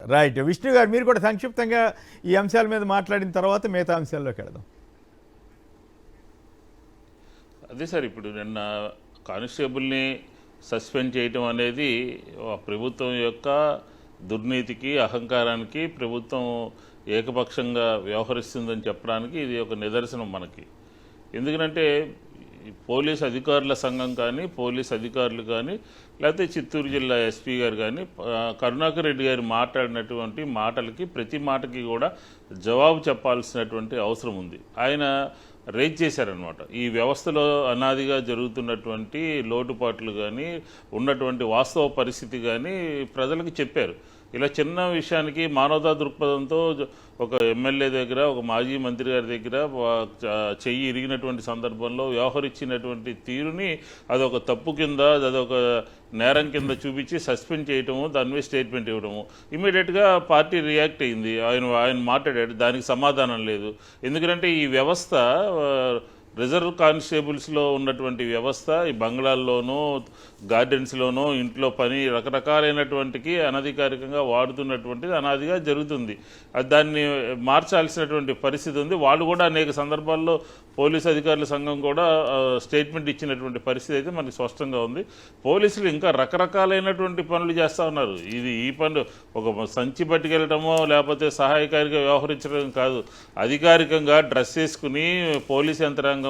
Right. Vishnu గారు మీరు కూడా సంక్షిప్తంగా ఈ అంశాల మీద మాట్లాడిన తర్వాత మిగతా అంశాల్లోకి వెళదాం. అదే సార్, ఇప్పుడు నిన్న కానిస్టేబుల్ని సస్పెండ్ చేయటం అనేది ప్రభుత్వం యొక్క దుర్నీతికి, అహంకారానికి ప్రభుత్వం ఏకపక్షంగా వ్యవహరిస్తుందని చెప్పడానికి ఇది ఒక నిదర్శనం మనకి. ఎందుకంటే పోలీస్ అధికారుల సంఘం కానీ, పోలీస్ అధికారులు కానీ, లేకపోతే చిత్తూరు జిల్లా ఎస్పీ గారు కానీ కరుణాకర్ రెడ్డి గారు మాట్లాడినటువంటి మాటలకి ప్రతి మాటకి కూడా జవాబు చెప్పాల్సినటువంటి అవసరం ఉంది. ఆయన రేజ్ చేశారనమాట. ఈ వ్యవస్థలో అనాదిగా జరుగుతున్నటువంటి లోటుపాట్లు కానీ, ఉన్నటువంటి వాస్తవ పరిస్థితి కానీ ప్రజలకు చెప్పారు. ఇలా చిన్న విషయానికి మానవతా దృక్పథంతో ఒక ఎమ్మెల్యే దగ్గర, ఒక మాజీ మంత్రి గారి దగ్గర చెయ్యి ఇరిగినటువంటి సందర్భంలో వ్యవహరించినటువంటి తీరుని అదొక తప్పు కింద, అదొక నేరం కింద చూపించి సస్పెండ్ చేయటము, దాని మీద స్టేట్మెంట్ ఇవ్వడము. ఇమీడియట్గా పార్టీ రియాక్ట్ అయింది. ఆయన మాట్లాడాడు, దానికి సమాధానం లేదు. ఎందుకంటే ఈ వ్యవస్థ రిజర్వ్ కానిస్టేబుల్స్లో ఉన్నటువంటి వ్యవస్థ ఈ బంగ్లాల్లోనూ, గార్డెన్స్లోనూ, ఇంట్లో పని రకరకాలైనటువంటికి అనధికారికంగా వాడుతున్నటువంటిది అనాదిగా జరుగుతుంది. దాన్ని మార్చాల్సినటువంటి పరిస్థితి ఉంది. వాళ్ళు కూడా అనేక సందర్భాల్లో పోలీస్ అధికారుల సంఘం కూడా స్టేట్మెంట్ ఇచ్చినటువంటి పరిస్థితి అయితే మనకి స్పష్టంగా ఉంది. పోలీసులు ఇంకా రకరకాలైనటువంటి పనులు చేస్తూ ఉన్నారు. ఈ పనులు ఒక సంచి పట్టుకెళ్ళటమో లేకపోతే సహాయకారిగా వ్యవహరించడం కాదు, అధికారికంగా డ్రెస్ వేసుకుని పోలీస్ యంత్రాంగం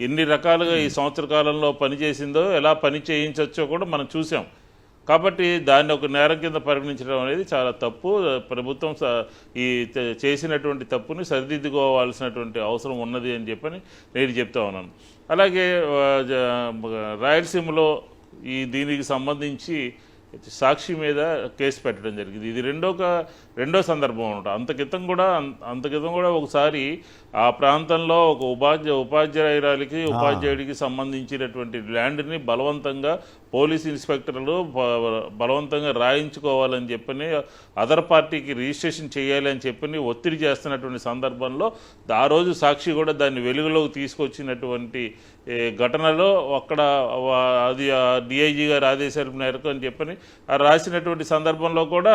ఎన్ని రకాలుగా ఈ సంవత్సర కాలంలో పనిచేసిందో, ఎలా పని చేయించవచ్చో కూడా మనం చూసాం. కాబట్టి దాన్ని ఒక నేరం కింద పరిగణించడం అనేది చాలా తప్పు. ప్రభుత్వం ఈ చేసినటువంటి తప్పుని సరిదిద్దుకోవాల్సినటువంటి అవసరం ఉన్నది అని చెప్పని నేను చెప్తా ఉన్నాను. అలాగే రాయలసీమలో దీనికి సంబంధించి సాక్షి మీద కేసు పెట్టడం జరిగింది. ఇది రెండో సందర్భం అనమాట. అంతకితం కూడా ఒకసారి ఆ ప్రాంతంలో ఒక ఉపాధ్యాయురాలికి, ఉపాధ్యాయుడికి సంబంధించినటువంటి ల్యాండ్ని బలవంతంగా పోలీస్ ఇన్స్పెక్టర్లు బలవంతంగా రాయించుకోవాలని చెప్పని, అదర్ పార్టీకి రిజిస్ట్రేషన్ చేయాలి అని చెప్పని ఒత్తిడి చేస్తున్నటువంటి సందర్భంలో ఆ రోజు సాక్షి కూడా దాన్ని వెలుగులోకి తీసుకొచ్చినటువంటి ఘటనలో అక్కడ అది డిఐజీ గారి ఆదేశాల మేరకు అని చెప్పని రాసినటువంటి సందర్భంలో కూడా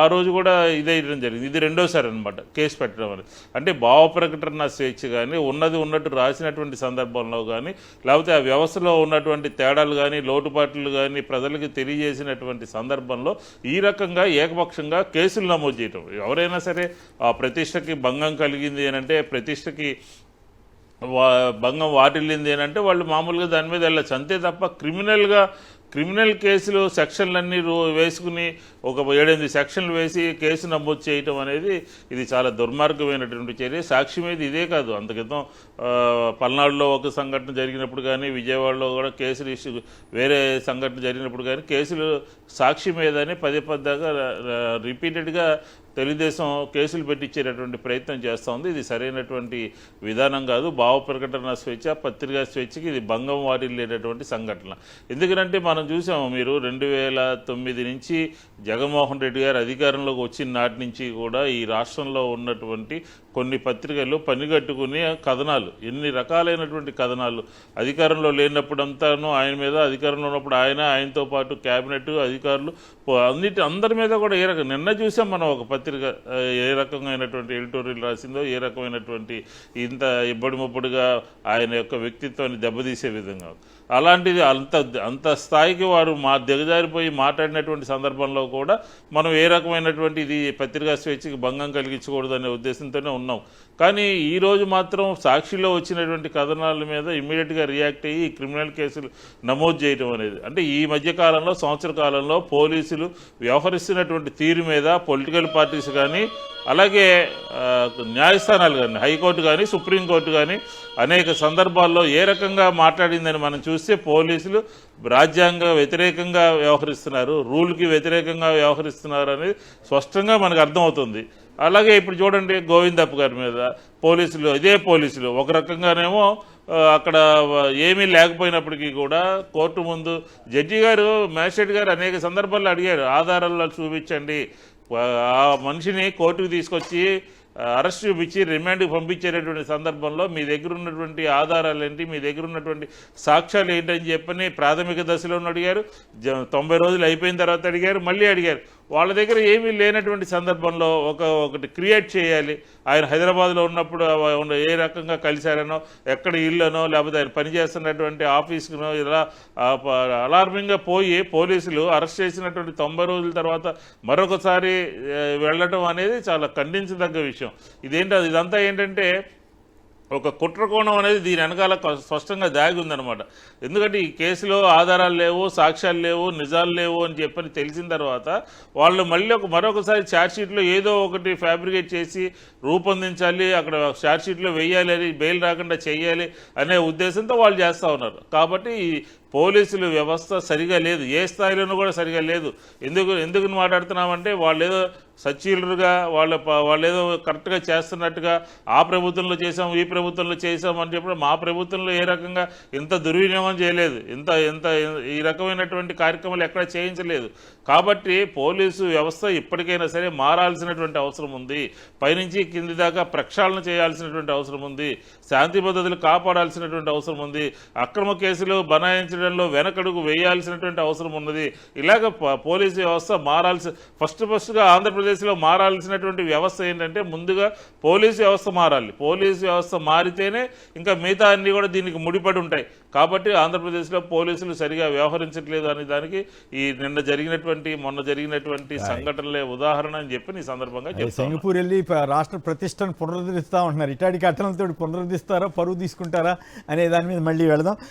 ఆ రోజు కూడా ఇదేయడం జరిగింది. ఇది రెండోసారి అనమాట కేసు పెట్టడం అనేది. అంటే భావ ప్రకటన స్వేచ్ఛ కానీ, ఉన్నట్టు రాసినటువంటి సందర్భంలో కానీ, లేకపోతే ఆ వ్యవస్థలో ఉన్నటువంటి తేడాలు కానీ, లోటుపాట్లు కానీ ప్రజలకు తెలియజేసినటువంటి సందర్భంలో ఈ రకంగా ఏకపక్షంగా కేసులు నమోదు చేయటం, ఎవరైనా సరే ఆ ప్రతిష్టకి భంగం కలిగింది అని అంటే, ప్రతిష్టకి భంగం వాటిల్లింది అని అంటే వాళ్ళు మామూలుగా దాని మీద వెళ్ళచ్చు అంతే తప్ప క్రిమినల్ కేసులు సెక్షన్లన్నీ వేసుకుని ఒక 7-8 సెక్షన్లు వేసి కేసు నమోదు చేయటం అనేది ఇది చాలా దుర్మార్గమైనటువంటి చర్య. సాక్షి మీద ఇదే కాదు, అంతకితం పల్నాడులో ఒక సంఘటన జరిగినప్పుడు కానీ, విజయవాడలో కూడా కేసులు వేరే సంఘటన జరిగినప్పుడు కానీ కేసులు సాక్షి మీదనే పదే రిపీటెడ్గా తెలుగుదేశం కేసులు పెట్టించేటటువంటి ప్రయత్నం చేస్తూ ఉంది. ఇది సరైనటువంటి విధానం కాదు. భావ ప్రకటన స్వేచ్ఛ, పత్రికా స్వేచ్ఛకి ఇది భంగం వాటిల్లేటటువంటి సంఘటన. ఎందుకంటే మనం చూసాము, మీరు 2009 నుంచి జగన్మోహన్ రెడ్డి గారు అధికారంలోకి వచ్చిన నాటి నుంచి కూడా ఈ రాష్ట్రంలో ఉన్నటువంటి కొన్ని పత్రికలు పనిగట్టుకుని కథనాలు, ఎన్ని రకాలైనటువంటి కథనాలు, అధికారంలో లేనప్పుడంతాను ఆయన మీద, అధికారంలో ఉన్నప్పుడు ఆయనతో పాటు క్యాబినెట్ అధికారులు అందరి మీద కూడా నిన్న చూసాం మనం ఒక పత్రిక ఏ రకమైనటువంటి ఎడిటోరియల్ రాసిందో, ఏ రకమైనటువంటి ఇంత ఇబ్బడి ముబ్బడిగా ఆయన యొక్క వ్యక్తిత్వాన్ని దెబ్బతీసే విధంగా. అలాంటిది అంత స్థాయికి వారు దిగజారిపోయి మాట్లాడినటువంటి సందర్భంలో కూడా మనం ఏ రకమైనటువంటి ఇది పత్రికా స్వేచ్ఛకి భంగం కలిగించకూడదనే ఉద్దేశంతోనే ఉన్నాం. కానీ ఈరోజు మాత్రం సాక్షిలో వచ్చినటువంటి కథనాల మీద ఇమ్మీడియట్గా రియాక్ట్ అయ్యి క్రిమినల్ కేసులు నమోదు చేయడం అనేది, అంటే ఈ మధ్యకాలంలో సంవత్సర కాలంలో పోలీసులు వ్యవహరిస్తున్నటువంటి తీరు మీద పొలిటికల్ పార్టీస్ కానీ, అలాగే న్యాయస్థానాలు కానీ, హైకోర్టు కానీ, సుప్రీంకోర్టు కానీ అనేక సందర్భాల్లో ఏ రకంగా మాట్లాడిందని మనం చూస్తే పోలీసులు రాజ్యాంగ వ్యతిరేకంగా వ్యవహరిస్తున్నారు, రూల్కి వ్యతిరేకంగా వ్యవహరిస్తున్నారు అనేది స్పష్టంగా మనకు అర్థమవుతుంది. అలాగే ఇప్పుడు చూడండి, గోవిందప్ప గారి మీద ఇదే పోలీసులు ఒక రకంగానేమో అక్కడ ఏమీ లేకపోయినప్పటికీ కూడా కోర్టు ముందు జడ్జి గారు, మ్యాజిస్ట్రేట్ గారు అనేక సందర్భాల్లో అడిగారు, ఆధారాల్లో చూపించండి, ఆ మనిషిని కోర్టుకు తీసుకొచ్చి అరెస్ట్ చూపించి రిమాండ్కి పంపించేటటువంటి సందర్భంలో మీ దగ్గర ఉన్నటువంటి ఆధారాలు ఏంటి, మీ దగ్గర ఉన్నటువంటి సాక్ష్యాలు ఏంటని చెప్పని ప్రాథమిక దశలో అడిగారు, 90 రోజులు అయిపోయిన తర్వాత అడిగారు, మళ్ళీ అడిగారు. వాళ్ళ దగ్గర ఏమీ లేనటువంటి సందర్భంలో ఒకటి క్రియేట్ చేయాలి. ఆయన హైదరాబాద్లో ఉన్నప్పుడు ఏ రకంగా కలిశారనో, ఎక్కడ ఇల్లనో, లేకపోతే ఆయన పనిచేస్తున్నటువంటి ఆఫీస్కునో ఇలా అలార్మింగ్గా పోయి పోలీసులు అరెస్ట్ చేసినటువంటి 90 రోజుల తర్వాత మరొకసారి వెళ్ళటం అనేది చాలా ఖండించదగ్గ విషయం. ఇదంతా ఏంటంటే ఒక కుట్రకోణం అనేది దీని వెనకాల స్పష్టంగా దాగి ఉందన్నమాట. ఎందుకంటే ఈ కేసులో ఆధారాలు లేవు, సాక్ష్యాలు లేవు, నిజాలు లేవు అని చెప్పని తెలిసిన తర్వాత వాళ్ళు మళ్ళీ మరొకసారి ఛార్జ్షీట్లో ఏదో ఒకటి ఫ్యాబ్రికేట్ చేసి రూపొందించాలి, అక్కడ ఛార్జ్షీట్లో వేయాలి, అని బెయిల్ రాకుండా చేయాలి అనే ఉద్దేశంతో వాళ్ళు చేస్తూ ఉన్నారు. కాబట్టి ఈ పోలీసుల వ్యవస్థ సరిగా లేదు, ఏ స్థాయిలోనూ కూడా సరిగా లేదు. ఎందుకు మాట్లాడుతున్నామంటే వాళ్ళు ఏదో సచీలుగా వాళ్ళు ఏదో కరెక్ట్గా చేస్తున్నట్టుగా ఆ ప్రభుత్వంలో చేసాం, ఈ ప్రభుత్వంలో చేసాం అని చెప్పి మా ప్రభుత్వంలో ఏ రకంగా ఇంత దుర్వినియోగం చేయలేదు, ఇంత ఈ రకమైనటువంటి కార్యక్రమాలు ఎక్కడ చేయించలేదు. కాబట్టి పోలీసు వ్యవస్థ ఇప్పటికైనా సరే మారాల్సినటువంటి అవసరం ఉంది. పైనుంచి కింది దాకా ప్రక్షాళన చేయాల్సినటువంటి అవసరం ఉంది. శాంతి భద్రతలు కాపాడాల్సినటువంటి అవసరం ఉంది. అక్రమ కేసులు బనాయించడంలో వెనకడుగు వేయాల్సినటువంటి అవసరం ఉన్నది. ఇలాగ పోలీసు వ్యవస్థ ఫస్ట్గా ఆంధ్రప్రదేశ్లో మారాల్సినటువంటి వ్యవస్థ ఏంటంటే ముందుగా పోలీసు వ్యవస్థ మారాలి. పోలీసు వ్యవస్థ మారితేనే ఇంకా మిగతా అన్నీ కూడా దీనికి ముడిపడి ఉంటాయి. కాబట్టి ఆంధ్రప్రదేశ్లో పోలీసులు సరిగా వ్యవహరించట్లేదు అనే దానికి ఈ మొన్న జరిగినటువంటి సంఘటనలే ఉదాహరణ అని చెప్పి ఈ సందర్భంగా సింగపూర్ వెళ్ళి రాష్ట్ర ప్రతిష్టను పునరుద్ధరిస్తా ఉంటున్నారు. ఇటాడి కట్టణలతో పునరుద్ధరిస్తారా, పరువు తీసుకుంటారా అనే దాని మీద మళ్ళీ వెళదాం.